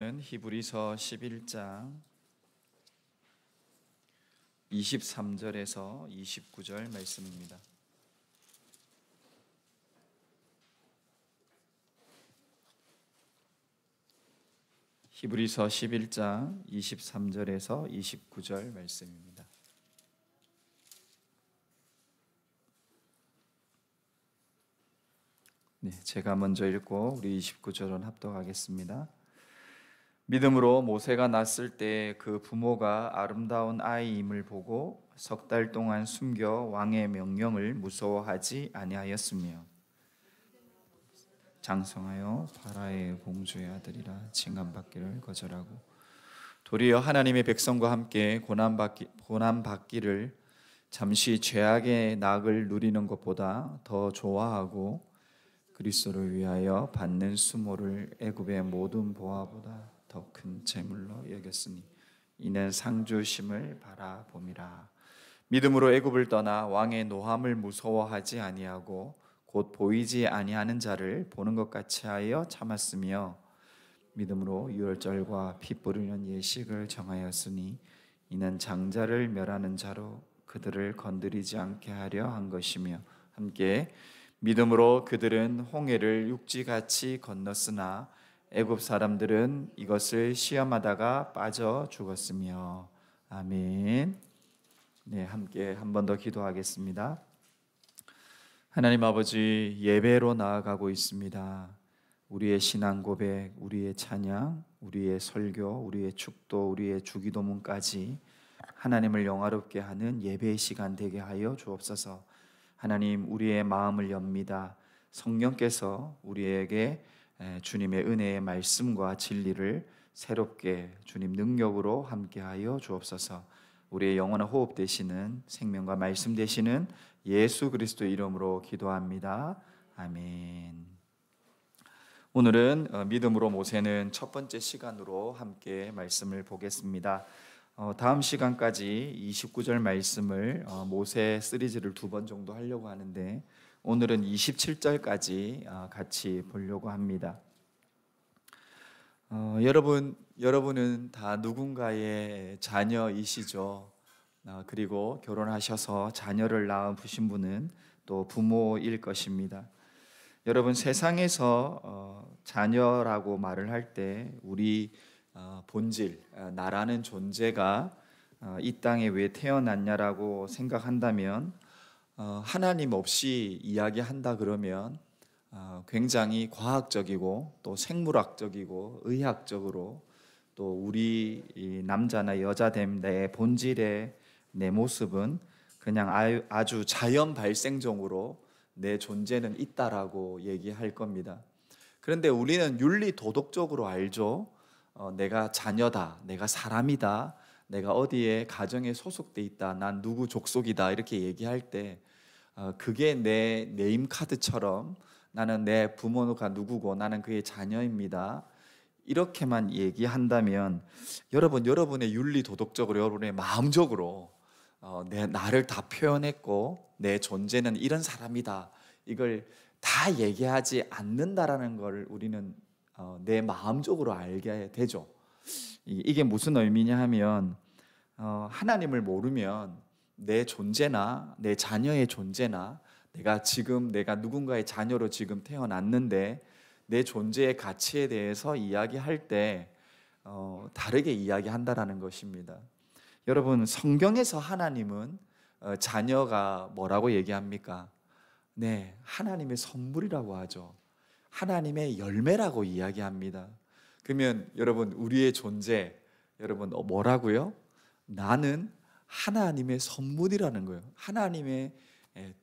말씀은 히브리서 11장 23절에서 29절 말씀입니다. 히브리서 11장 23절에서 29절 말씀입니다. 네, 제가 먼저 읽고 우리 29절은 합독하겠습니다. 믿음으로 모세가 낳았을 때 그 부모가 아름다운 아이임을 보고 석 달 동안 숨겨 왕의 명령을 무서워하지 아니하였으며 장성하여 바라의 공주의 아들이라 칭함받기를 거절하고 도리어 하나님의 백성과 함께 고난받기를 잠시 죄악의 낙을 누리는 것보다 더 좋아하고 그리스도를 위하여 받는 수모를 애굽의 모든 보화보다 더 큰 재물로 여겼으니 이는 상 주심을 바라봄이라. 믿음으로 애굽을 떠나 왕의 노함을 무서워하지 아니하고 곧 보이지 아니하는 자를 보는 것 같이 하여 참았으며 믿음으로 유월절과 피 뿌리는 예식을 정하였으니 이는 장자를 멸하는 자로 그들을 건드리지 않게 하려 한 것이며 함께 믿음으로 그들은 홍해를 육지같이 건넜으나 애굽 사람들은 이것을 시험하다가 빠져 죽었으며. 아멘. 네, 함께 한 번 더 기도하겠습니다. 하나님 아버지, 예배로 나아가고 있습니다. 우리의 신앙 고백, 우리의 찬양, 우리의 설교, 우리의 축도, 우리의 주기도문까지 하나님을 영화롭게 하는 예배의 시간 되게 하여 주옵소서. 하나님, 우리의 마음을 엽니다. 성령께서 우리에게 주님의 은혜의 말씀과 진리를 새롭게 주님 능력으로 함께하여 주옵소서. 우리의 영원한 호흡 되시는 생명과 말씀 되시는 예수 그리스도의 이름으로 기도합니다. 아멘. 오늘은 믿음으로 모세는 첫 번째 시간으로 함께 말씀을 보겠습니다. 다음 시간까지 29절 말씀을 모세 시리즈를 2번 정도 하려고 하는데 오늘은 27절까지 같이 보려고 합니다. 여러분은 다 누군가의 자녀이시죠. 그리고 결혼하셔서 자녀를 낳으신 분은 또 부모일 것입니다. 여러분, 세상에서 자녀라고 말을 할 때 우리 본질, 나라는 존재가 이 땅에 왜 태어났냐라고 생각한다면 하나님 없이 이야기한다 그러면 굉장히 과학적이고 또 생물학적이고 의학적으로 또 우리 남자나 여자됨 내 본질의 내 모습은 그냥 아주 자연 발생적으로 내 존재는 있다라고 얘기할 겁니다. 그런데 우리는 윤리 도덕적으로 알죠. 내가 자녀다, 내가 사람이다, 내가 어디에 가정에 소속돼 있다, 난 누구 족속이다 이렇게 얘기할 때 그게 내 네임카드처럼 나는 내 부모가 누구고 나는 그의 자녀입니다 이렇게만 얘기한다면 여러분의 윤리 도덕적으로 여러분의 마음적으로 나를 다 표현했고 내 존재는 이런 사람이다 이걸 다 얘기하지 않는다라는 걸 우리는 내 마음적으로 알게 되죠. 이게 무슨 의미냐 하면 하나님을 모르면 내 존재나 내 자녀의 존재나 내가 누군가의 자녀로 지금 태어났는데 내 존재의 가치에 대해서 이야기할 때 다르게 이야기한다라는 것입니다. 여러분, 성경에서 하나님은 자녀가 뭐라고 얘기합니까? 네, 하나님의 선물이라고 하죠. 하나님의 열매라고 이야기합니다. 그러면 여러분, 우리의 존재 여러분 뭐라고요? 나는 하나님의 선물이라는 거예요. 하나님의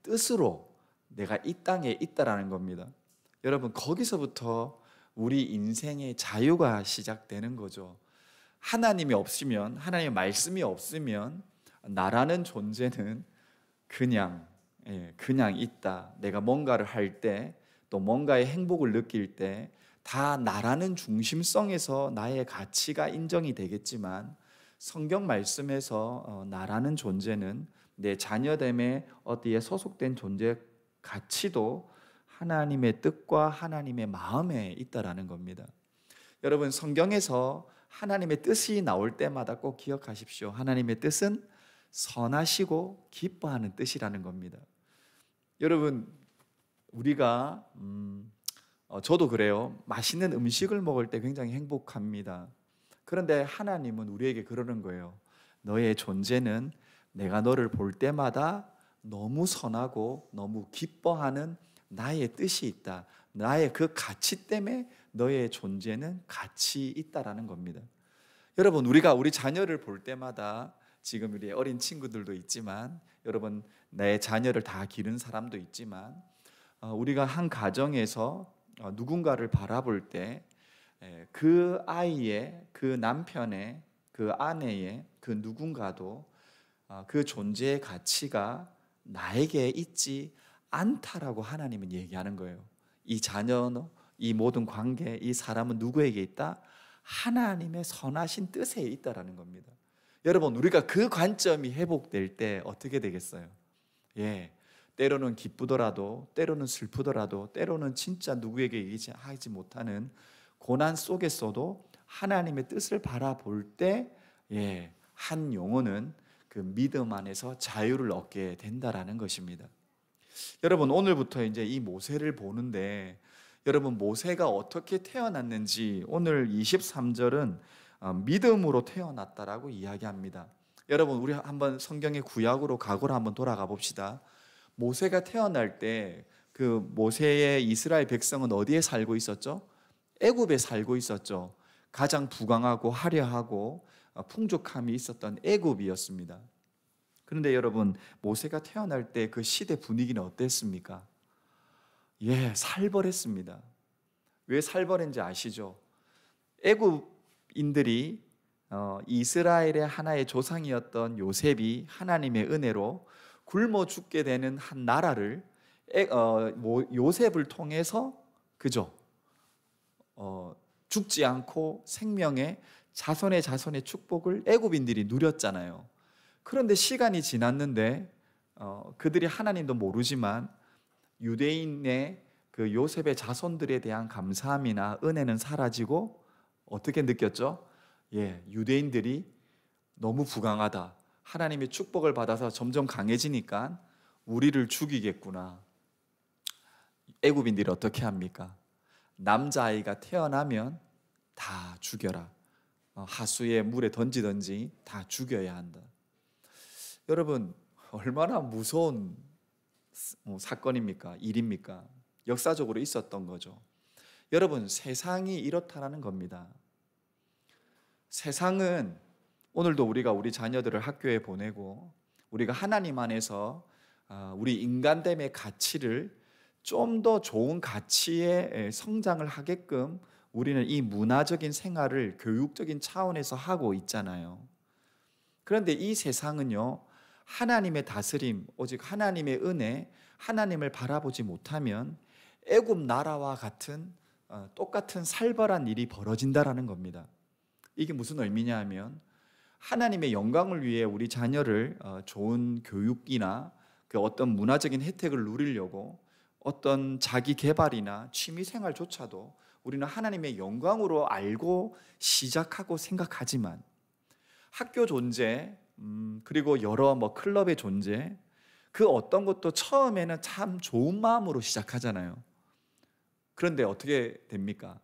뜻으로 내가 이 땅에 있다라는 겁니다. 여러분, 거기서부터 우리 인생의 자유가 시작되는 거죠. 하나님이 없으면, 하나님의 말씀이 없으면 나라는 존재는 그냥 있다. 내가 뭔가를 할 때, 또 뭔가의 행복을 느낄 때 다 나라는 중심성에서 나의 가치가 인정이 되겠지만 성경 말씀에서 나라는 존재는 내 자녀됨에 어디에 소속된 존재 가치도 하나님의 뜻과 하나님의 마음에 있다라는 겁니다. 여러분 성경에서 하나님의 뜻이 나올 때마다 꼭 기억하십시오. 하나님의 뜻은 선하시고 기뻐하는 뜻이라는 겁니다. 여러분 우리가 저도 그래요. 맛있는 음식을 먹을 때 굉장히 행복합니다. 그런데 하나님은 우리에게 그러는 거예요. 너의 존재는 내가 너를 볼 때마다 너무 선하고 너무 기뻐하는 나의 뜻이 있다. 나의 그 가치 때문에 너의 존재는 가치 있다라는 겁니다. 여러분 우리가 우리 자녀를 볼 때마다 지금 우리 어린 친구들도 있지만 여러분 내 자녀를 다 기른 사람도 있지만 우리가 한 가정에서 누군가를 바라볼 때 그 아이의 그 남편의 그 아내의 그 누군가도 그 존재의 가치가 나에게 있지 않다라고 하나님은 얘기하는 거예요. 이 자녀는 이 모든 관계 이 사람은 누구에게 있다? 하나님의 선하신 뜻에 있다라는 겁니다. 여러분 우리가 그 관점이 회복될 때 어떻게 되겠어요? 때로는 기쁘더라도 때로는 슬프더라도 때로는 진짜 누구에게 얘기하지 못하는 고난 속에서도 하나님의 뜻을 바라볼 때 한 영혼은 그 믿음 안에서 자유를 얻게 된다라는 것입니다. 여러분 오늘부터 이제 이 모세를 보는데 여러분 모세가 어떻게 태어났는지 오늘 23절은 믿음으로 태어났다라고 이야기합니다. 여러분 우리 한번 성경의 구약으로 과거로 한번 돌아가 봅시다. 모세가 태어날 때 그 모세의 이스라엘 백성은 어디에 살고 있었죠? 애굽에 살고 있었죠. 가장 부강하고 화려하고 풍족함이 있었던 애굽이었습니다. 그런데 여러분 모세가 태어날 때 그 시대 분위기는 어땠습니까? 살벌했습니다. 왜 살벌했는지 아시죠? 애굽인들이 이스라엘의 하나의 조상이었던 요셉이 하나님의 은혜로 굶어 죽게 되는 한 나라를 요셉을 통해서 죽지 않고 생명의 자손의 축복을 애굽인들이 누렸잖아요. 그런데 시간이 지났는데 그들이 하나님도 모르지만 유대인의 그 요셉의 자손들에 대한 감사함이나 은혜는 사라지고 어떻게 느꼈죠? 유대인들이 너무 부강하다. 하나님의 축복을 받아서 점점 강해지니까 우리를 죽이겠구나. 애굽인들이 어떻게 합니까? 남자아이가 태어나면 다 죽여라. 하수의 물에 던지든지 다 죽여야 한다. 여러분 얼마나 무서운 사건입니까? 일입니까? 역사적으로 있었던 거죠. 여러분 세상이 이렇다라는 겁니다. 세상은 오늘도 우리가 우리 자녀들을 학교에 보내고 우리가 하나님 안에서 우리 인간됨의 가치를 좀 더 좋은 가치의 성장을 하게끔 우리는 이 문화적인 생활을 교육적인 차원에서 하고 있잖아요. 그런데 이 세상은요 하나님의 다스림, 오직 하나님의 은혜, 하나님을 바라보지 못하면 애굽 나라와 같은 똑같은 살벌한 일이 벌어진다라는 겁니다. 이게 무슨 의미냐 하면 하나님의 영광을 위해 우리 자녀를 좋은 교육이나 그 어떤 문화적인 혜택을 누리려고 어떤 자기 개발이나 취미 생활조차도 우리는 하나님의 영광으로 알고 시작하고 생각하지만 학교 존재 그리고 여러 클럽의 존재 그 어떤 것도 처음에는 참 좋은 마음으로 시작하잖아요. 그런데 어떻게 됩니까?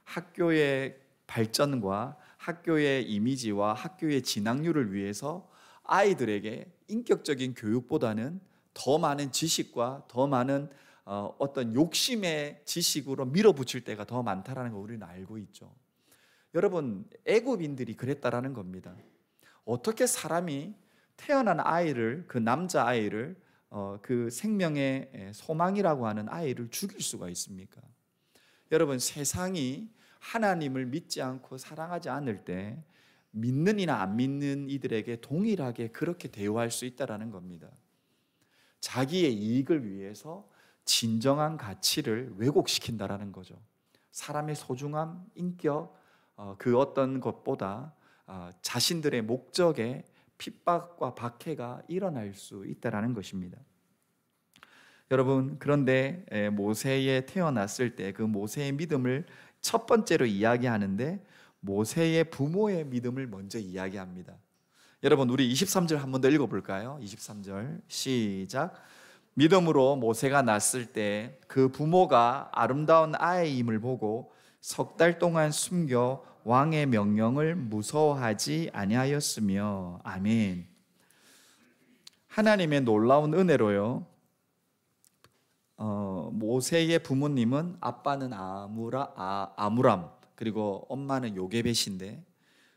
학교의 발전과 학교의 이미지와 학교의 진학률을 위해서 아이들에게 인격적인 교육보다는 더 많은 지식과 더 많은 어떤 욕심의 지식으로 밀어붙일 때가 더 많다라는 걸 우리는 알고 있죠. 여러분 애굽인들이 그랬다라는 겁니다. 어떻게 사람이 태어난 아이를 그 남자 아이를 그 생명의 소망이라고 하는 아이를 죽일 수가 있습니까? 여러분 세상이 하나님을 믿지 않고 사랑하지 않을 때 믿는 이나 안 믿는 이들에게 동일하게 그렇게 대우할 수 있다라는 겁니다. 자기의 이익을 위해서 진정한 가치를 왜곡시킨다라는 거죠. 사람의 소중함, 인격 그 어떤 것보다 자신들의 목적에 핍박과 박해가 일어날 수 있다라는 것입니다. 여러분 그런데 모세에 태어났을 때 그 모세의 믿음을 첫 번째로 이야기하는데 모세의 부모의 믿음을 먼저 이야기합니다. 여러분, 우리 23절 한 번 더 읽어볼까요? 23절 시작. 믿음으로 모세가 낳았을 때 그 부모가 아름다운 아이임을 보고 석 달 동안 숨겨 왕의 명령을 무서워하지 아니하였으며. 아멘. 하나님의 놀라운 은혜로요, 모세의 부모님은 아빠는 아므람 그리고 엄마는 요게벳인데,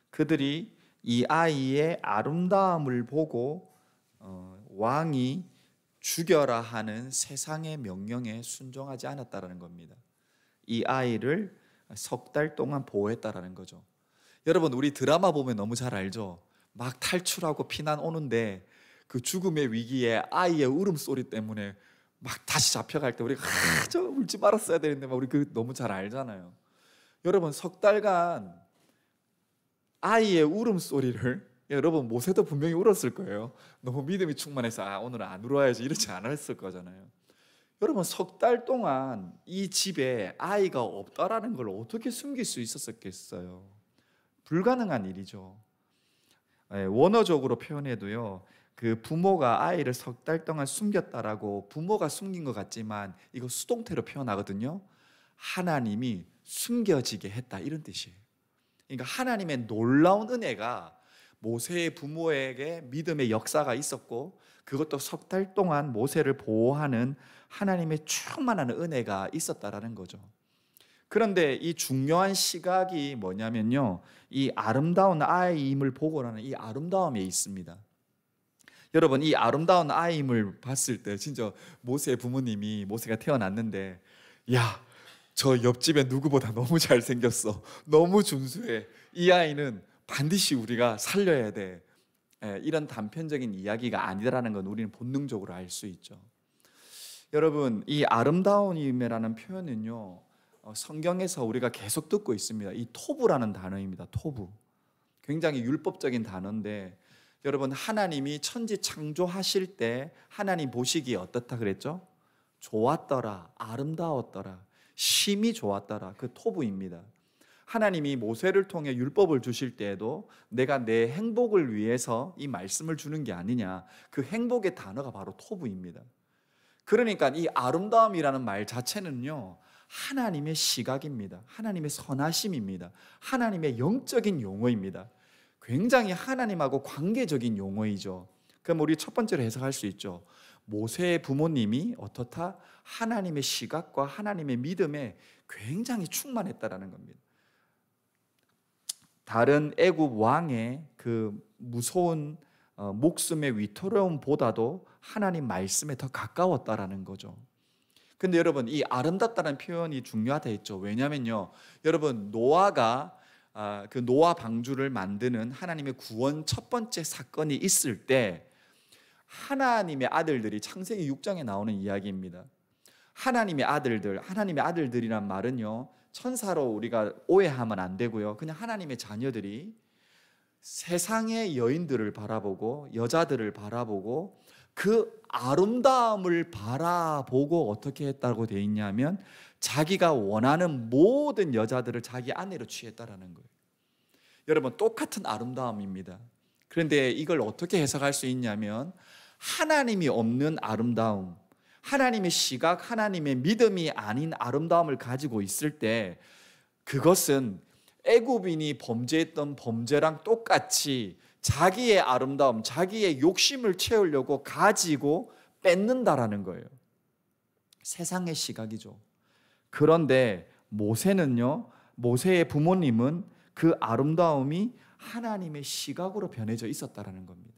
그들이 이 아이의 아름다움을 보고 왕이 죽여라 하는 세상의 명령에 순종하지 않았다라는 겁니다. 이 아이를 석 달 동안 보호했다라는 거죠. 여러분, 우리 드라마 보면 너무 잘 알죠? 막 탈출하고 피난 오는데 그 죽음의 위기에 아이의 울음소리 때문에 막 다시 잡혀갈 때 우리가 저 울지 말았어야 되는데 막 우리 그 너무 잘 알잖아요. 여러분, 석 달간 아이의 울음소리를, 여러분 모세도 분명히 울었을 거예요. 너무 믿음이 충만해서 오늘은 안 울어야지 이렇지 않았을 거잖아요. 여러분, 석 달 동안 이 집에 아이가 없다라는 걸 어떻게 숨길 수 있었겠어요? 불가능한 일이죠. 원어적으로 표현해도요, 그 부모가 아이를 석 달 동안 숨겼다라고 부모가 숨긴 것 같지만 이거 수동태로 표현하거든요. 하나님이 숨겨지게 했다, 이런 뜻이에요. 그러니까 하나님의 놀라운 은혜가 모세의 부모에게 믿음의 역사가 있었고, 그것도 석 달 동안 모세를 보호하는 하나님의 충만한 은혜가 있었다라는 거죠. 그런데 이 중요한 시각이 뭐냐면요, 이 아름다운 아이임을 보고라는 이 아름다움에 있습니다. 여러분, 이 아름다운 아이임을 봤을 때 진짜 모세의 부모님이, 모세가 태어났는데, 야, 저 옆집에 누구보다 너무 잘생겼어, 너무 준수해, 이 아이는 반드시 우리가 살려야 돼, 이런 단편적인 이야기가 아니라는 건 우리는 본능적으로 알 수 있죠. 여러분, 이 아름다움이라는 표현은요, 성경에서 우리가 계속 듣고 있습니다. 이 토부라는 단어입니다. 토부. 굉장히 율법적인 단어인데, 여러분, 하나님이 천지 창조하실 때 하나님 보시기에 어떻다 그랬죠? 좋았더라, 아름다웠더라, 심히 좋았더라. 그 토부입니다. 하나님이 모세를 통해 율법을 주실 때에도 내가 내 행복을 위해서 이 말씀을 주는 게 아니냐, 그 행복의 단어가 바로 토부입니다. 그러니까 이 아름다움이라는 말 자체는요, 하나님의 시각입니다. 하나님의 선하심입니다. 하나님의 영적인 용어입니다. 굉장히 하나님하고 관계적인 용어이죠. 그럼 우리 첫 번째로 해석할 수 있죠. 모세의 부모님이 어떻다? 하나님의 시각과 하나님의 믿음에 굉장히 충만했다라는 겁니다. 다른 애굽 왕의 그 무서운 목숨의 위태로움보다도 하나님 말씀에 더 가까웠다라는 거죠. 근데 여러분, 이 아름답다는 표현이 중요하다 했죠. 왜냐면요, 여러분, 노아가 그 노아 방주를 만드는 하나님의 구원 첫 번째 사건이 있을 때 하나님의 아들들이, 창세기 6장에 나오는 이야기입니다. 하나님의 아들들이란 말은요, 천사로 우리가 오해하면 안 되고요, 그냥 하나님의 자녀들이 세상의 여인들을 바라보고 여자들을 바라보고 그 아름다움을 바라보고 어떻게 했다고 되어 있냐면 자기가 원하는 모든 여자들을 자기 아내로 취했다라는 거예요. 여러분, 똑같은 아름다움입니다. 그런데 이걸 어떻게 해석할 수 있냐면 하나님이 없는 아름다움, 하나님의 시각, 하나님의 믿음이 아닌 아름다움을 가지고 있을 때 그것은 애굽인이 범죄했던 범죄랑 똑같이 자기의 아름다움, 자기의 욕심을 채우려고 가지고 뺏는다라는 거예요. 세상의 시각이죠. 그런데 모세는요, 모세의 부모님은 그 아름다움이 하나님의 시각으로 변해져 있었다라는 겁니다.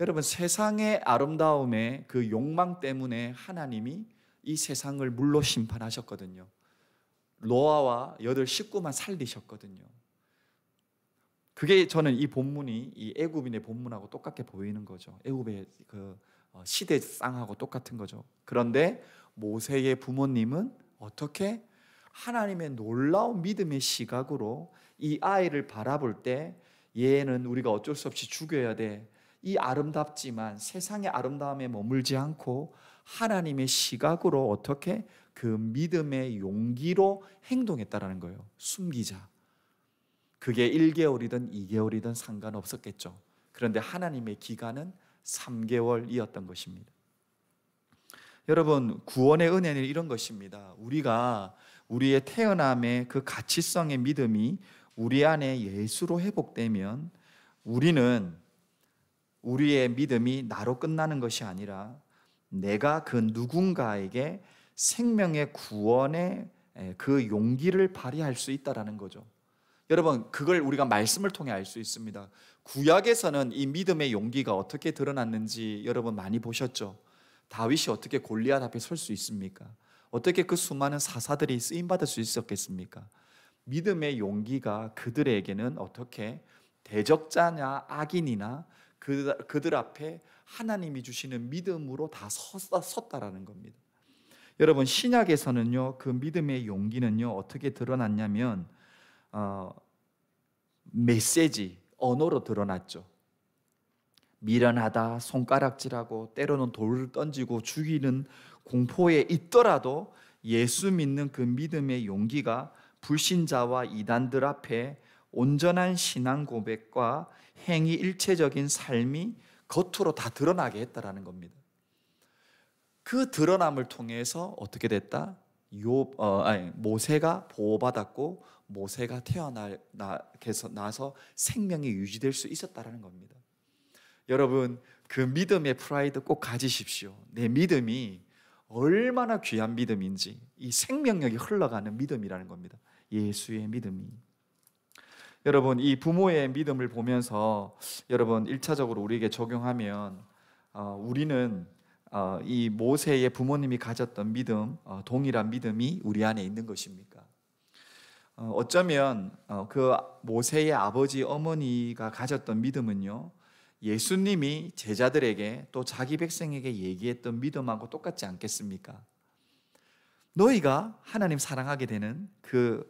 여러분, 세상의 아름다움의 그 욕망 때문에 하나님이 이 세상을 물로 심판하셨거든요. 노아와 8 식구만 살리셨거든요. 그게 저는 이 본문이 이 애굽인의 본문하고 똑같게 보이는 거죠. 애굽의 그 시대상하고 똑같은 거죠. 그런데 모세의 부모님은 어떻게 하나님의 놀라운 믿음의 시각으로 이 아이를 바라볼 때 얘는 우리가 어쩔 수 없이 죽여야 돼, 이 아름답지만 세상의 아름다움에 머물지 않고 하나님의 시각으로 어떻게 그 믿음의 용기로 행동했다라는 거예요. 숨기자. 그게 1개월이든 2개월이든 상관없었겠죠. 그런데 하나님의 기간은 3개월이었던 것입니다. 여러분, 구원의 은혜는 이런 것입니다. 우리가 우리의 태어남의 그 가치성의 믿음이 우리 안에 예수로 회복되면 우리는 우리의 믿음이 나로 끝나는 것이 아니라 내가 그 누군가에게 생명의 구원의 그 용기를 발휘할 수 있다라는 거죠. 여러분, 그걸 우리가 말씀을 통해 알 수 있습니다. 구약에서는 이 믿음의 용기가 어떻게 드러났는지 여러분 많이 보셨죠? 다윗이 어떻게 골리앗 앞에 설 수 있습니까? 어떻게 그 수많은 사사들이 쓰임받을 수 있었겠습니까? 믿음의 용기가 그들에게는 어떻게 대적자냐 악인이나 그들 앞에 하나님이 주시는 믿음으로 다 섰다라는 겁니다. 여러분, 신약에서는요, 그 믿음의 용기는요 어떻게 드러났냐면 메시지, 언어로 드러났죠. 미련하다, 손가락질하고 때로는 돌을 던지고 죽이는 공포에 있더라도 예수 믿는 그 믿음의 용기가 불신자와 이단들 앞에 온전한 신앙 고백과 행위 일체적인 삶이 겉으로 다 드러나게 했다라는 겁니다. 그 드러남을 통해서 어떻게 됐다? 모세가 보호받았고 모세가 태어나서 생명이 유지될 수 있었다라는 겁니다. 여러분, 그 믿음의 프라이드 꼭 가지십시오. 내 믿음이 얼마나 귀한 믿음인지, 이 생명력이 흘러가는 믿음이라는 겁니다. 예수의 믿음이. 여러분, 이 부모의 믿음을 보면서 여러분 1차적으로 우리에게 적용하면 우리는 이 모세의 부모님이 가졌던 믿음, 동일한 믿음이 우리 안에 있는 것입니까? 어쩌면 그 모세의 아버지 어머니가 가졌던 믿음은요, 예수님이 제자들에게 또 자기 백성에게 얘기했던 믿음하고 똑같지 않겠습니까? 너희가 하나님 사랑하게 되는 그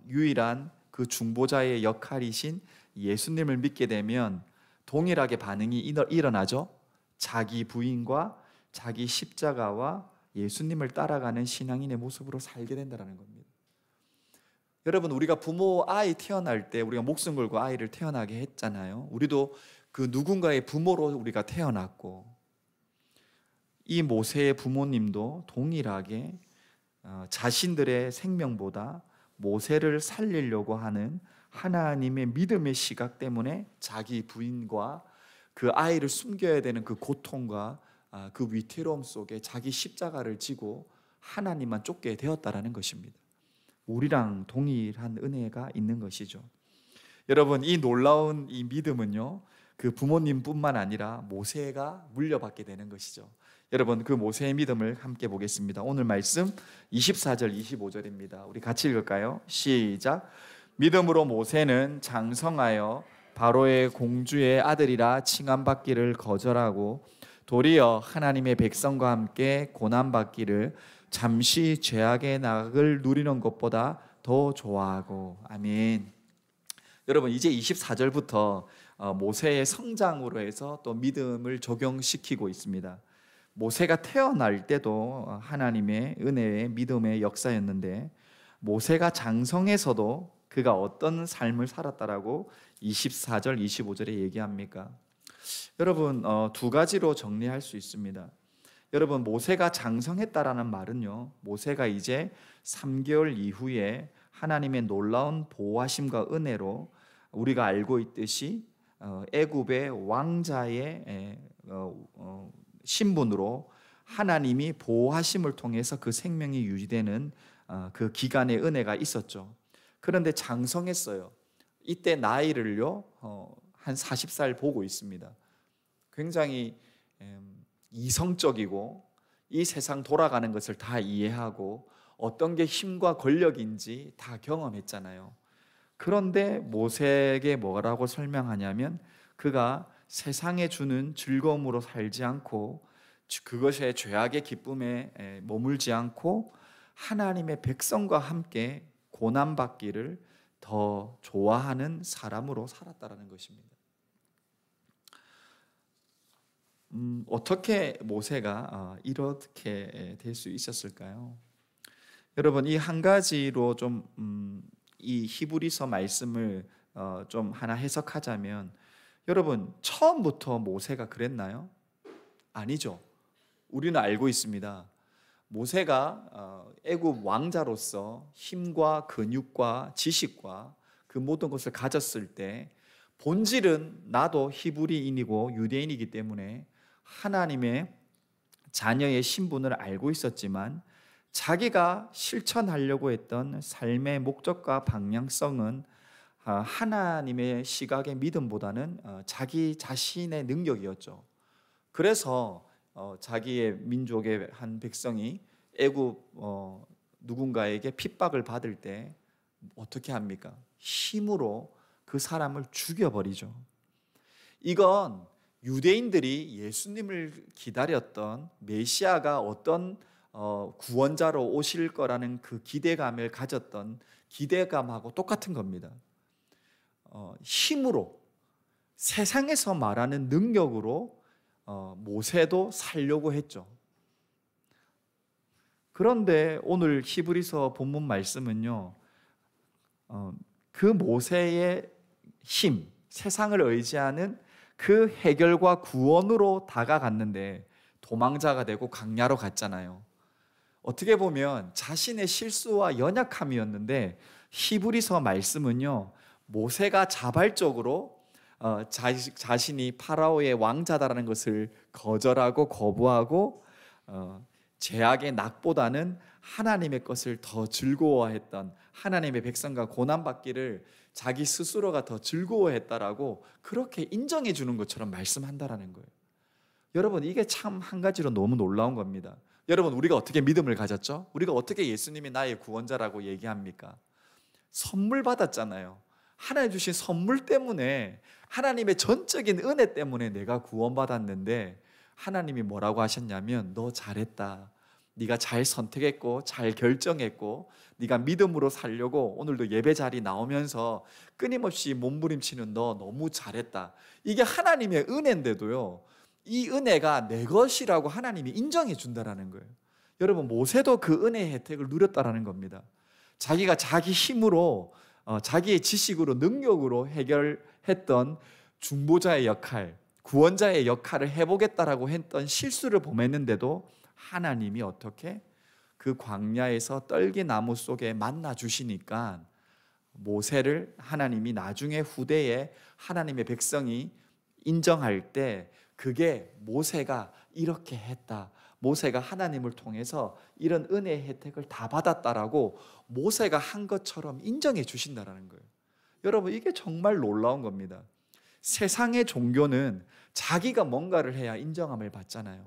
유일한 그 중보자의 역할이신 예수님을 믿게 되면 동일하게 반응이 일어나죠. 자기 부인과 자기 십자가와 예수님을 따라가는 신앙인의 모습으로 살게 된다는 겁니다. 여러분, 우리가 부모 아이 태어날 때 우리가 목숨 걸고 아이를 태어나게 했잖아요. 우리도 그 누군가의 부모로 우리가 태어났고, 이 모세의 부모님도 동일하게 자신들의 생명보다 모세를 살리려고 하는 하나님의 믿음의 시각 때문에 자기 부인과 그 아이를 숨겨야 되는 그 고통과 그 위태로움 속에 자기 십자가를 지고 하나님만 쫓게 되었다라는 것입니다. 우리랑 동일한 은혜가 있는 것이죠. 여러분, 이 놀라운 이 믿음은요, 그 부모님뿐만 아니라 모세가 물려받게 되는 것이죠. 여러분, 그 모세의 믿음을 함께 보겠습니다. 오늘 말씀 24절 25절입니다. 우리 같이 읽을까요? 시작. 믿음으로 모세는 장성하여 바로의 공주의 아들이라 칭함받기를 거절하고 도리어 하나님의 백성과 함께 고난받기를 잠시 죄악의 낙을 누리는 것보다 더 좋아하고. 아멘. 여러분, 이제 24절부터 모세의 성장으로 해서 또 믿음을 적용시키고 있습니다. 모세가 태어날 때도 하나님의 은혜의 믿음의 역사였는데, 모세가 장성해서도 그가 어떤 삶을 살았다라고 24절 25절에 얘기합니까? 여러분, 두 가지로 정리할 수 있습니다. 여러분, 모세가 장성했다라는 말은요, 모세가 이제 3개월 이후에 하나님의 놀라운 보호하심과 은혜로 우리가 알고 있듯이 애굽의 왕자의 신분으로 하나님이 보호하심을 통해서 그 생명이 유지되는 그 기간의 은혜가 있었죠. 그런데 장성했어요. 이때 나이를요 한 40살 보고 있습니다. 굉장히 이성적이고 이 세상 돌아가는 것을 다 이해하고 어떤 게 힘과 권력인지 다 경험했잖아요. 그런데 모세에게 뭐라고 설명하냐면, 그가 세상에 주는 즐거움으로 살지 않고 그것의 죄악의 기쁨에 머물지 않고 하나님의 백성과 함께 고난받기를 더 좋아하는 사람으로 살았다라는 것입니다. 어떻게 모세가 이렇게 될 수 있었을까요? 여러분, 이 한 가지로 좀 이 히브리서 말씀을 좀 하나 해석하자면, 여러분, 처음부터 모세가 그랬나요? 아니죠. 우리는 알고 있습니다. 모세가 애굽 왕자로서 힘과 근육과 지식과 그 모든 것을 가졌을 때, 본질은 나도 히브리인이고 유대인이기 때문에 하나님의 자녀의 신분을 알고 있었지만, 자기가 실천하려고 했던 삶의 목적과 방향성은 하나님의 시각의 믿음보다는 자기 자신의 능력이었죠. 그래서 자기의 민족의 한 백성이 애굽 누군가에게 핍박을 받을 때 어떻게 합니까? 힘으로 그 사람을 죽여버리죠. 이건 유대인들이 예수님을 기다렸던 메시아가 어떤 구원자로 오실 거라는 그 기대감을 가졌던 기대감하고 똑같은 겁니다. 힘으로, 세상에서 말하는 능력으로 모세도 살려고 했죠. 그런데 오늘 히브리서 본문 말씀은요, 그 모세의 힘, 세상을 의지하는 그 해결과 구원으로 다가갔는데 도망자가 되고 강야로 갔잖아요. 어떻게 보면 자신의 실수와 연약함이었는데, 히브리서 말씀은요, 모세가 자발적으로 자신이 파라오의 왕자다라는 것을 거절하고 거부하고 죄악의 낙보다는 하나님의 것을 더 즐거워했던, 하나님의 백성과 고난받기를 자기 스스로가 더 즐거워했다라고 그렇게 인정해 주는 것처럼 말씀한다라는 거예요. 여러분, 이게 참 한 가지로 너무 놀라운 겁니다. 여러분, 우리가 어떻게 믿음을 가졌죠? 우리가 어떻게 예수님이 나의 구원자라고 얘기합니까? 선물 받았잖아요. 하나님 주신 선물 때문에, 하나님의 전적인 은혜 때문에 내가 구원받았는데, 하나님이 뭐라고 하셨냐면, 너 잘했다. 네가 잘 선택했고 잘 결정했고 네가 믿음으로 살려고 오늘도 예배 자리 나오면서 끊임없이 몸부림치는 너 너무 잘했다. 이게 하나님의 은혜인데도요, 이 은혜가 내 것이라고 하나님이 인정해 준다라는 거예요. 여러분, 모세도 그 은혜의 혜택을 누렸다라는 겁니다. 자기가 자기 힘으로 자기의 지식으로 능력으로 해결했던 중보자의 역할, 구원자의 역할을 해보겠다라고 했던 실수를 범했는데도 하나님이 어떻게 그 광야에서 떨기나무 속에 만나 주시니까 모세를 하나님이 나중에 후대에 하나님의 백성이 인정할 때, 그게 모세가 이렇게 했다, 모세가 하나님을 통해서 이런 은혜의 혜택을 다 받았다라고 모세가 한 것처럼 인정해 주신다라는 거예요. 여러분, 이게 정말 놀라운 겁니다. 세상의 종교는 자기가 뭔가를 해야 인정함을 받잖아요.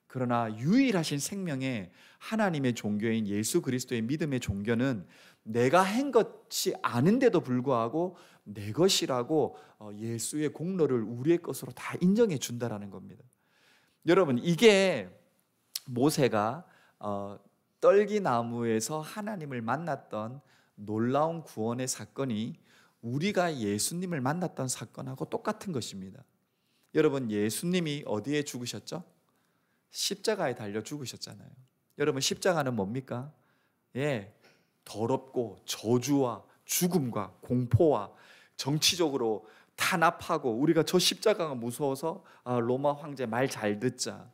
그러나 유일하신 생명의 하나님의 종교인 예수 그리스도의 믿음의 종교는 내가 한 것이 아닌데도 불구하고 내 것이라고 예수의 공로를 우리의 것으로 다 인정해 준다라는 겁니다. 여러분, 이게 모세가 떨기나무에서 하나님을 만났던 놀라운 구원의 사건이 우리가 예수님을 만났던 사건하고 똑같은 것입니다. 여러분, 예수님이 어디에 죽으셨죠? 십자가에 달려 죽으셨잖아요. 여러분, 십자가는 뭡니까? 더럽고 저주와 죽음과 공포와 정치적으로 탄압하고, 우리가 저 십자가가 무서워서 로마 황제 말 잘 듣자,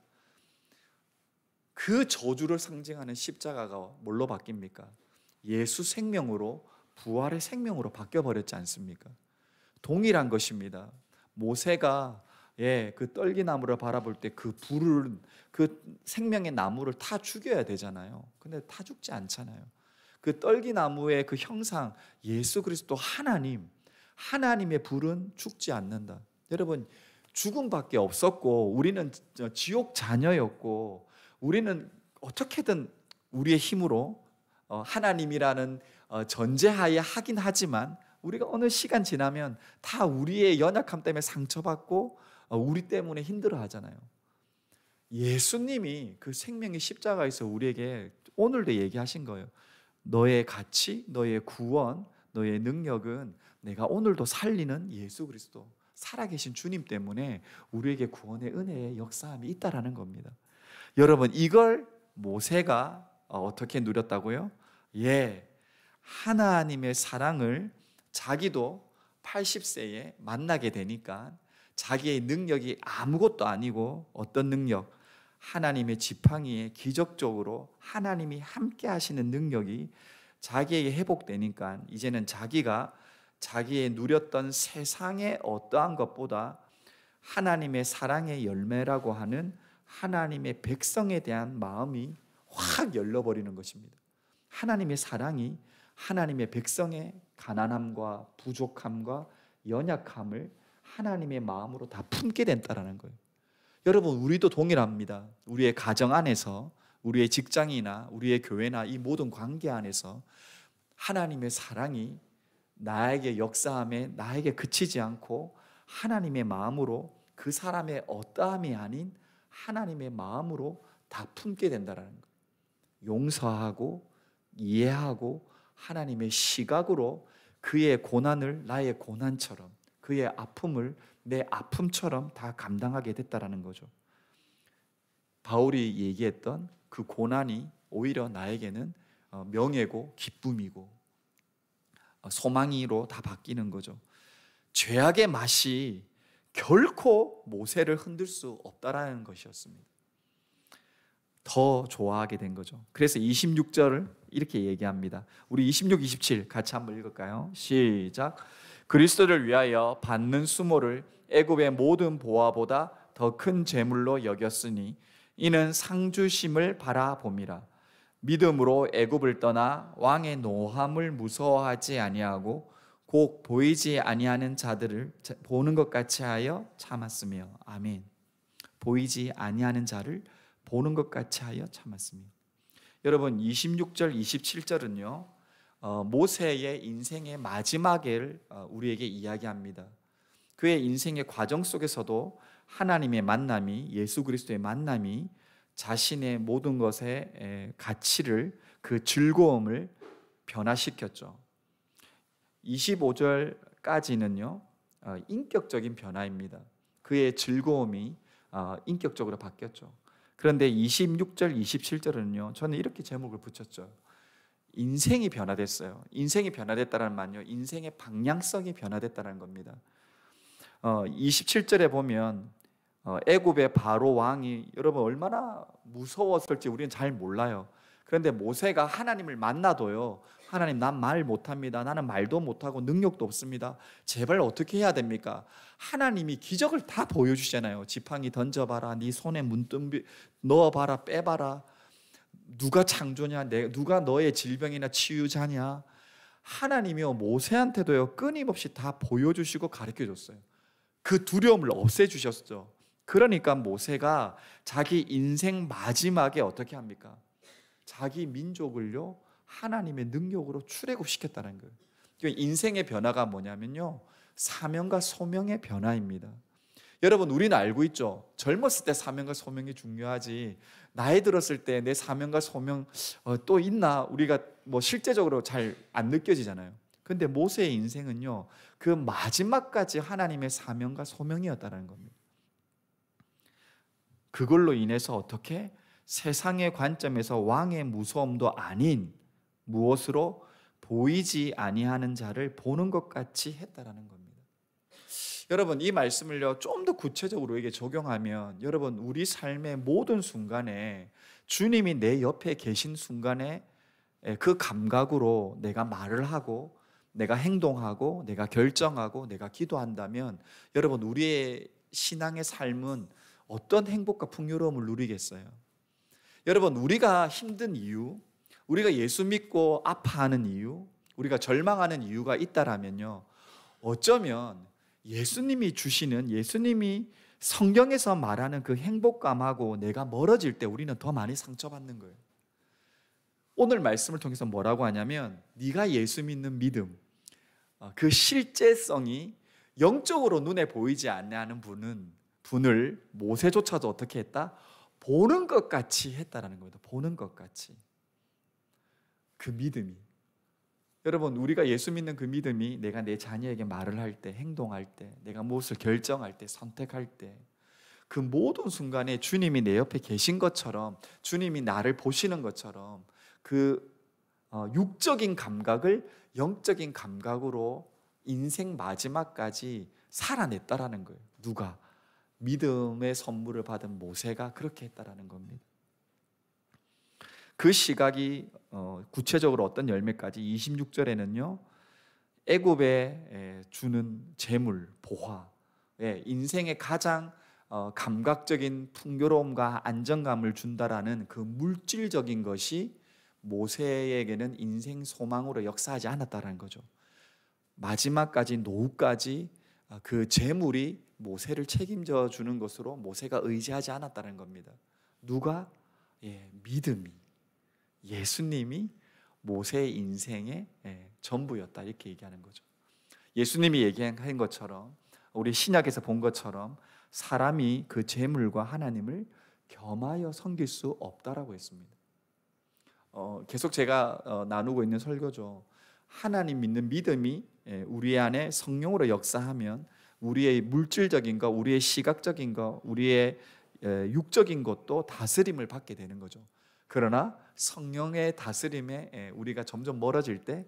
그 저주를 상징하는 십자가가 뭘로 바뀝니까? 예수 생명으로, 부활의 생명으로 바뀌어버렸지 않습니까? 동일한 것입니다. 모세가 그 떨기나무를 바라볼 때 그 불을, 그 생명의 나무를 타 죽여야 되잖아요. 근데 타 죽지 않잖아요. 그 떨기나무의 그 형상 예수 그리스도 하나님의 불은 죽지 않는다. 여러분, 죽음밖에 없었고 우리는 지옥 자녀였고 우리는 어떻게든 우리의 힘으로 하나님이라는 전제하에 하긴 하지만, 우리가 어느 시간 지나면 다 우리의 연약함 때문에 상처받고 우리 때문에 힘들어하잖아요. 예수님이 그 생명의 십자가에서 우리에게 오늘도 얘기하신 거예요. 너의 가치, 너의 구원, 너의 능력은 내가 오늘도 살리는 예수 그리스도, 살아계신 주님 때문에 우리에게 구원의 은혜의 역사함이 있다라는 겁니다. 여러분, 이걸 모세가 어떻게 누렸다고요? 예, 하나님의 사랑을 자기도 80세에 만나게 되니까 자기의 능력이 아무것도 아니고 어떤 능력? 하나님의 지팡이에 기적적으로 하나님이 함께 하시는 능력이 자기에게 회복되니까 이제는 자기가 자기의 누렸던 세상의 어떠한 것보다 하나님의 사랑의 열매라고 하는 하나님의 백성에 대한 마음이 확 열려버리는 것입니다. 하나님의 사랑이 하나님의 백성의 가난함과 부족함과 연약함을 하나님의 마음으로 다 품게 된다는 거예요. 여러분, 우리도 동일합니다. 우리의 가정 안에서, 우리의 직장이나 우리의 교회나 이 모든 관계 안에서 하나님의 사랑이 나에게 역사함에 나에게 그치지 않고 하나님의 마음으로 그 사람의 어떠함이 아닌 하나님의 마음으로 다 품게 된다는 거예요. 용서하고 이해하고 하나님의 시각으로 그의 고난을 나의 고난처럼, 그의 아픔을 내 아픔처럼 다 감당하게 됐다라는 거죠. 바울이 얘기했던 그 고난이 오히려 나에게는 명예고 기쁨이고 소망이로 다 바뀌는 거죠. 죄악의 맛이 결코 모세를 흔들 수 없다라는 것이었습니다. 더 좋아하게 된 거죠. 그래서 26절을 이렇게 얘기합니다. 우리 26, 27 같이 한번 읽을까요? 시작. 그리스도를 위하여 받는 수모를 애굽의 모든 보화보다 더 큰 재물로 여겼으니 이는 상주심을 바라봄이라. 믿음으로 애굽을 떠나 왕의 노함을 무서워하지 아니하고 곧 보이지 아니하는 자들을 보는 것 같이 하여 참았으며. 아멘. 보이지 아니하는 자를 보는 것 같이 하여 참았으며. 여러분, 26절 27절은요 모세의 인생의 마지막을 우리에게 이야기합니다. 그의 인생의 과정 속에서도 하나님의 만남이, 예수 그리스도의 만남이 자신의 모든 것의 가치를, 그 즐거움을 변화시켰죠. 25절까지는요 인격적인 변화입니다. 그의 즐거움이 인격적으로 바뀌었죠. 그런데 26절, 27절은요 저는 이렇게 제목을 붙였죠. 인생이 변화됐어요. 인생이 변화됐다는 말은요 인생의 방향성이 변화됐다는 겁니다. 27절에 보면 애굽의 바로 왕이 여러분 얼마나 무서웠을지 우리는 잘 몰라요. 그런데 모세가 하나님을 만나도요 하나님, 난 말 못합니다. 나는 말도 못하고 능력도 없습니다. 제발 어떻게 해야 됩니까? 하나님이 기적을 다 보여주잖아요. 지팡이 던져봐라, 네 손에 문둥비 넣어봐라, 빼봐라. 누가 창조냐? 누가 너의 질병이나 치유자냐? 하나님이요 모세한테도요 끊임없이 다 보여주시고 가르쳐줬어요. 그 두려움을 없애주셨죠. 그러니까 모세가 자기 인생 마지막에 어떻게 합니까? 자기 민족을요 하나님의 능력으로 출애굽시켰다는 거예요. 인생의 변화가 뭐냐면요 사명과 소명의 변화입니다. 여러분, 우리는 알고 있죠. 젊었을 때 사명과 소명이 중요하지 나이 들었을 때 내 사명과 소명 또 있나 우리가 뭐 실제적으로 잘 안 느껴지잖아요. 그런데 모세의 인생은요 그 마지막까지 하나님의 사명과 소명이었다는 겁니다. 그걸로 인해서 어떻게 세상의 관점에서 왕의 무서움도 아닌 무엇으로 보이지 아니하는 자를 보는 것 같이 했다라는 겁니다. 여러분, 이 말씀을요 좀 더 구체적으로 우리에게 적용하면 여러분 우리 삶의 모든 순간에 주님이 내 옆에 계신 순간에 그 감각으로 내가 말을 하고 내가 행동하고 내가 결정하고 내가 기도한다면 여러분 우리의 신앙의 삶은 어떤 행복과 풍요로움을 누리겠어요? 여러분, 우리가 힘든 이유, 우리가 예수 믿고 아파하는 이유, 우리가 절망하는 이유가 있다라면요 어쩌면 예수님이 주시는, 예수님이 성경에서 말하는 그 행복감하고 내가 멀어질 때 우리는 더 많이 상처받는 거예요. 오늘 말씀을 통해서 뭐라고 하냐면 네가 예수 믿는 믿음, 그 실제성이 영적으로 눈에 보이지 않는 분을 모세조차도 어떻게 했다? 보는 것 같이 했다라는 겁니다. 보는 것 같이. 그 믿음이. 여러분, 우리가 예수 믿는 그 믿음이 내가 내 자녀에게 말을 할 때, 행동할 때, 내가 무엇을 결정할 때, 선택할 때, 그 모든 순간에 주님이 내 옆에 계신 것처럼, 주님이 나를 보시는 것처럼 그 육적인 감각을 영적인 감각으로 인생 마지막까지 살아냈다라는 거예요. 누가? 믿음의 선물을 받은 모세가 그렇게 했다라는 겁니다. 그 시각이 구체적으로 어떤 열매까지 26절에는요, 애굽에 주는 재물, 보화, 인생의 가장 감각적인 풍요로움과 안정감을 준다라는 그 물질적인 것이 모세에게는 인생 소망으로 역사하지 않았다라는 거죠. 마지막까지, 노후까지 그 재물이 모세를 책임져 주는 것으로 모세가 의지하지 않았다는 겁니다. 누가? 믿음이, 예수님이 모세의 인생의 전부였다, 이렇게 얘기하는 거죠. 예수님이 얘기한 것처럼, 우리 신약에서 본 것처럼 사람이 그 재물과 하나님을 겸하여 섬길 수 없다라고 했습니다. 계속 제가 나누고 있는 설교죠. 하나님 믿는 믿음이 우리 안에 성령으로 역사하면 우리의 물질적인 것, 우리의 시각적인 것, 우리의 육적인 것도 다스림을 받게 되는 거죠. 그러나 성령의 다스림에 우리가 점점 멀어질 때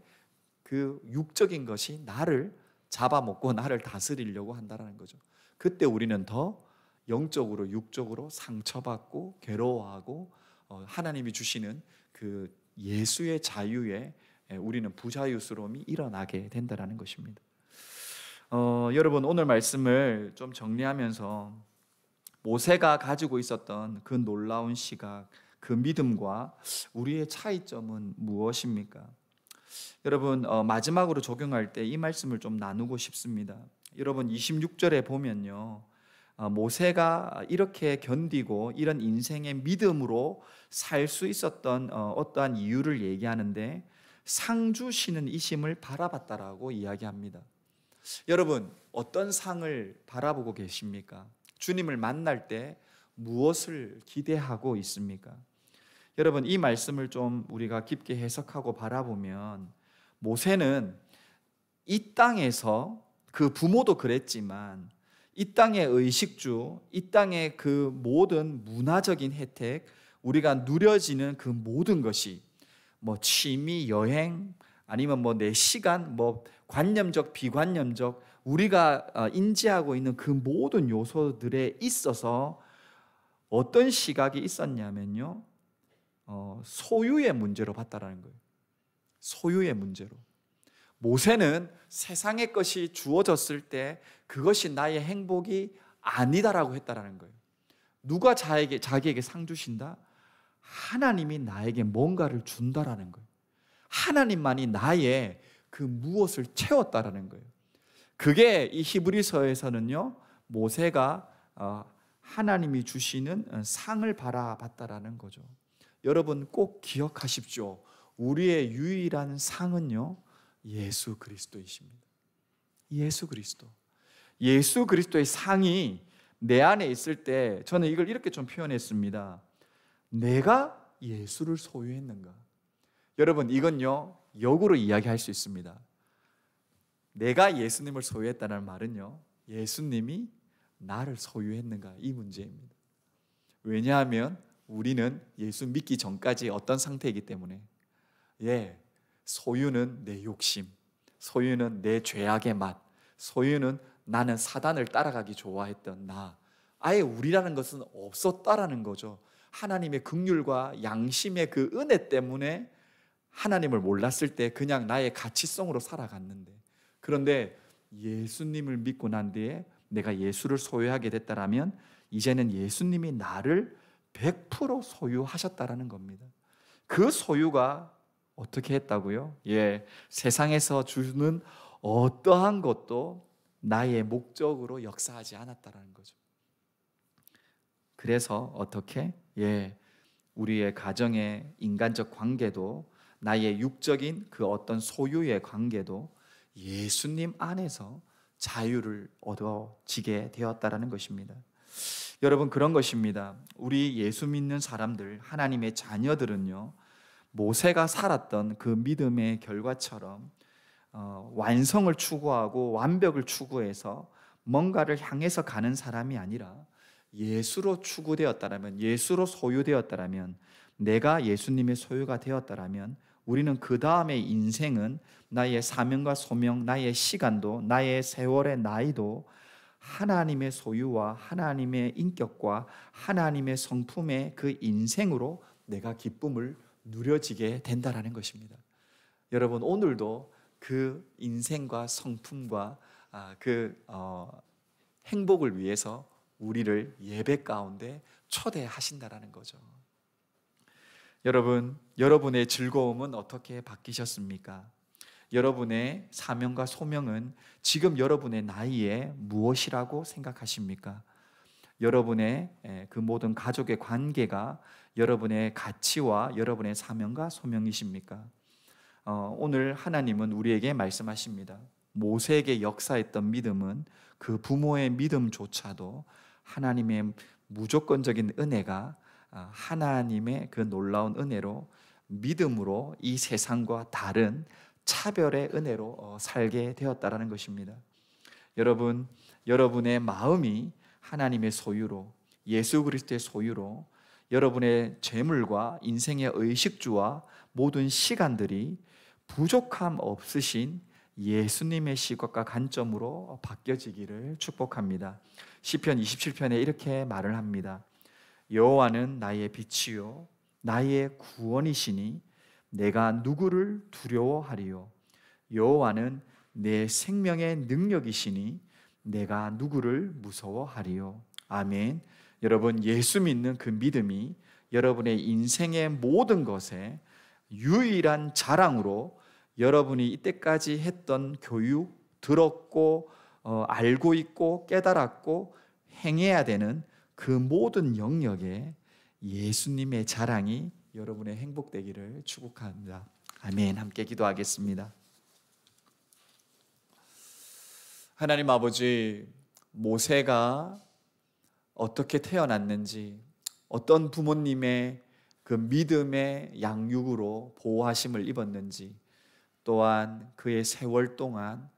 그 육적인 것이 나를 잡아먹고 나를 다스리려고 한다는 거죠. 그때 우리는 더 영적으로, 육적으로 상처받고 괴로워하고 하나님이 주시는 그 예수의 자유에 우리는 부자유스러움이 일어나게 된다는 것입니다. 여러분, 오늘 말씀을 좀 정리하면서 모세가 가지고 있었던 그 놀라운 시각, 그 믿음과 우리의 차이점은 무엇입니까? 여러분, 마지막으로 적용할 때 이 말씀을 좀 나누고 싶습니다. 여러분, 26절에 보면요, 모세가 이렇게 견디고 이런 인생의 믿음으로 살 수 있었던 어떠한 이유를 얘기하는데, 상 주시는 이심을 바라봤다라고 이야기합니다. 여러분, 어떤 상을 바라보고 계십니까? 주님을 만날 때 무엇을 기대하고 있습니까? 여러분, 이 말씀을 좀 우리가 깊게 해석하고 바라보면, 모세는 이 땅에서, 그 부모도 그랬지만 이 땅의 의식주, 이 땅의 그 모든 문화적인 혜택, 우리가 누려지는 그 모든 것이 뭐 취미, 여행, 아니면 뭐 내 시간, 뭐 관념적, 비관념적, 우리가 인지하고 있는 그 모든 요소들에 있어서 어떤 시각이 있었냐면요, 소유의 문제로 봤다라는 거예요. 소유의 문제로. 모세는 세상의 것이 주어졌을 때 그것이 나의 행복이 아니다라고 했다라는 거예요. 누가 자기에게 상 주신다? 하나님이 나에게 뭔가를 준다라는 거예요. 하나님만이 나의 그 무엇을 채웠다라는 거예요. 그게 이 히브리서에서는요, 모세가 하나님이 주시는 상을 바라봤다라는 거죠. 여러분, 꼭 기억하십시오. 우리의 유일한 상은요, 예수 그리스도이십니다. 예수 그리스도. 예수 그리스도의 상이 내 안에 있을 때 저는 이걸 이렇게 좀 표현했습니다. 내가 예수를 소유했는가? 여러분, 이건요, 역으로 이야기할 수 있습니다. 내가 예수님을 소유했다는 말은요, 예수님이 나를 소유했는가, 이 문제입니다. 왜냐하면 우리는 예수 믿기 전까지 어떤 상태이기 때문에, 소유는 내 욕심, 소유는 내 죄악의 맛, 소유는 나는 사단을 따라가기 좋아했던 나, 아예 우리라는 것은 없었다라는 거죠. 하나님의 긍휼과 양심의 그 은혜 때문에 하나님을 몰랐을 때 그냥 나의 가치성으로 살아갔는데, 그런데 예수님을 믿고 난 뒤에 내가 예수를 소유하게 됐다라면 이제는 예수님이 나를 100% 소유하셨다라는 겁니다. 그 소유가 어떻게 했다고요? 세상에서 주는 어떠한 것도 나의 목적으로 역사하지 않았다라는 거죠. 그래서 어떻게? 우리의 가정의 인간적 관계도, 나의 육적인 그 어떤 소유의 관계도 예수님 안에서 자유를 얻어지게 되었다라는 것입니다. 여러분, 그런 것입니다. 우리 예수 믿는 사람들, 하나님의 자녀들은요, 모세가 살았던 그 믿음의 결과처럼 완성을 추구하고 완벽을 추구해서 뭔가를 향해서 가는 사람이 아니라 예수로 추구되었다라면, 예수로 소유되었다라면, 내가 예수님의 소유가 되었다라면 우리는 그 다음의 인생은 나의 사명과 소명, 나의 시간도, 나의 세월의 나이도 하나님의 소유와 하나님의 인격과 하나님의 성품의 그 인생으로 내가 기쁨을 누려지게 된다라는 것입니다. 여러분, 오늘도 그 인생과 성품과 행복을 위해서 우리를 예배 가운데 초대하신다라는 거죠. 여러분, 여러분의 즐거움은 어떻게 바뀌셨습니까? 여러분의 사명과 소명은 지금 여러분의 나이에 무엇이라고 생각하십니까? 여러분의 그 모든 가족의 관계가 여러분의 가치와 여러분의 사명과 소명이십니까? 오늘 하나님은 우리에게 말씀하십니다. 모세에게 역사했던 믿음은 그 부모의 믿음조차도 하나님의 무조건적인 은혜가 하나님의 그 놀라운 은혜로 믿음으로 이 세상과 다른 차별의 은혜로 살게 되었다라는 것입니다. 여러분, 여러분의 마음이 하나님의 소유로, 예수 그리스도의 소유로 여러분의 재물과 인생의 의식주와 모든 시간들이 부족함 없으신 예수님의 시각과 관점으로 바뀌어지기를 축복합니다. 시편 27편에 이렇게 말을 합니다. 여호와는 나의 빛이요 나의 구원이시니 내가 누구를 두려워하리요. 여호와는 내 생명의 능력이시니 내가 누구를 무서워하리요. 아멘. 여러분, 예수 믿는 그 믿음이 여러분의 인생의 모든 것에 유일한 자랑으로 여러분이 이때까지 했던 교육, 들었고 알고 있고 깨달았고 행해야 되는 그 모든 영역에 예수님의 자랑이 여러분의 행복되기를 축복합니다. 아멘. 함께 기도하겠습니다. 하나님 아버지, 모세가 어떻게 태어났는지, 어떤 부모님의 그 믿음의 양육으로 보호하심을 입었는지, 또한 그의 세월 동안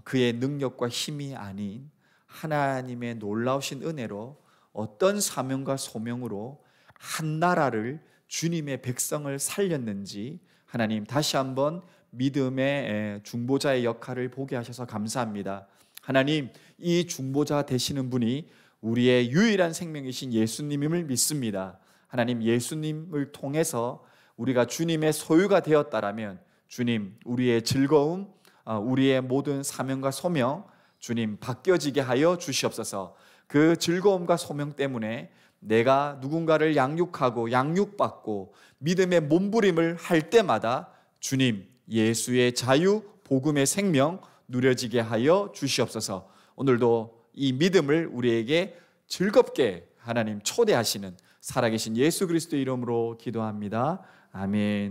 그의 능력과 힘이 아닌 하나님의 놀라우신 은혜로 어떤 사명과 소명으로 한 나라를, 주님의 백성을 살렸는지 하나님 다시 한번 믿음의 중보자의 역할을 보게 하셔서 감사합니다. 하나님, 이 중보자 되시는 분이 우리의 유일한 생명이신 예수님임을 믿습니다. 하나님, 예수님을 통해서 우리가 주님의 소유가 되었다라면 주님, 우리의 즐거움, 우리의 모든 사명과 소명 주님 바뀌어지게 하여 주시옵소서. 그 즐거움과 소명 때문에 내가 누군가를 양육하고 양육받고 믿음의 몸부림을 할 때마다 주님, 예수의 자유, 복음의 생명 누려지게 하여 주시옵소서. 오늘도 이 믿음을 우리에게 즐겁게 하나님 초대하시는 살아계신 예수 그리스도의 이름으로 기도합니다. 아멘.